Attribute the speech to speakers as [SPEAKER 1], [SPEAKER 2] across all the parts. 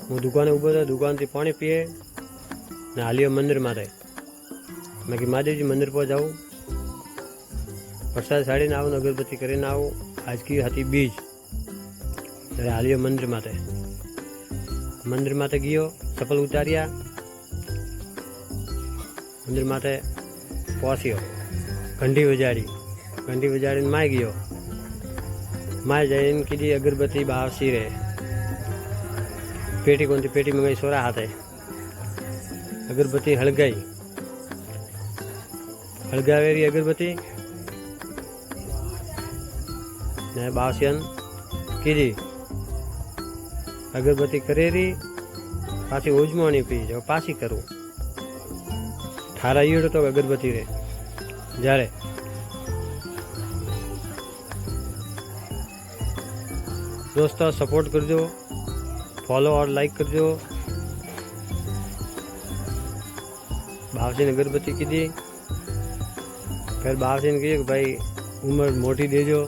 [SPEAKER 1] હું દુકાને ઊભો હતો, દુકાનથી પાણી પીએ ને હાલ્યો મંદિર માટે. મેં કે મહાદેવજી મંદિર પર જાઉં, પ્રસાદ સાડીને આવું, અગરબત્તી કરીને આવું. આજકી હતી બીજ, ત્યારે હાલ્યો મંદિર માટે. મંદિર માટે ગયો, ચપ્પલ ઉતાર્યા, મંદિર માટે પહોંચ્યો, ઘંટી વજાડીને માય ગયો. માય જઈને કીધી અગરબત્તી બાવસી રે. પેટી કોનથી પેટી મંગાવી સોરા હાથે. અગરબત્તી હળગાવેરી અગરબત્તી ને બાવસિયન કીધી અગરબત્તી કરેરી. પાછી ઉજમણી પી જાવ, પાછી કરું. ઠારા ઈડ તો અગરબત્તી રે. જ્યારે દોસ્તો સપોર્ટ કરજો, ફોલો ઓર લાઈક કરજો. બાવસીને અગરબત્તી કીધી. ફેર બાવસીને કીધું કે ભાઈ ઉંમર મોટી દેજો.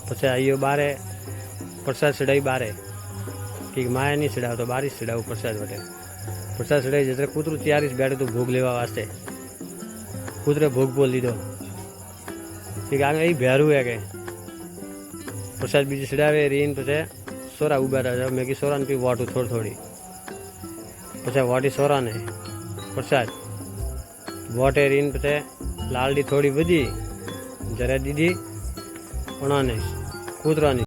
[SPEAKER 1] પછી આવ્યો બારે, પ્રસાદ ચડાવી બારે. કે માયા નહીં ચડાવતો, બારી જ ચડાવું પ્રસાદ વટે. પ્રસાદ ચડાવી જયારે કૂતરું તૈયારી જ બેઠું હતું ભોગ લેવા વાસ્તે. કૂતરે ભોગ બોલ લીધો કે આગળ એ ભેરું હે કે પ્રસાદ બીજી ચડાવે રીન. પછી સોરા ઉભા રહ્યા. મેં કીધું સોરાને પી વાટું થોડી. પછી વાટી સોરાને પ્રસાદ વોટે રીન. પછી લાલડી થોડી વધી, જરા દીધી પણાને કૂતરાની.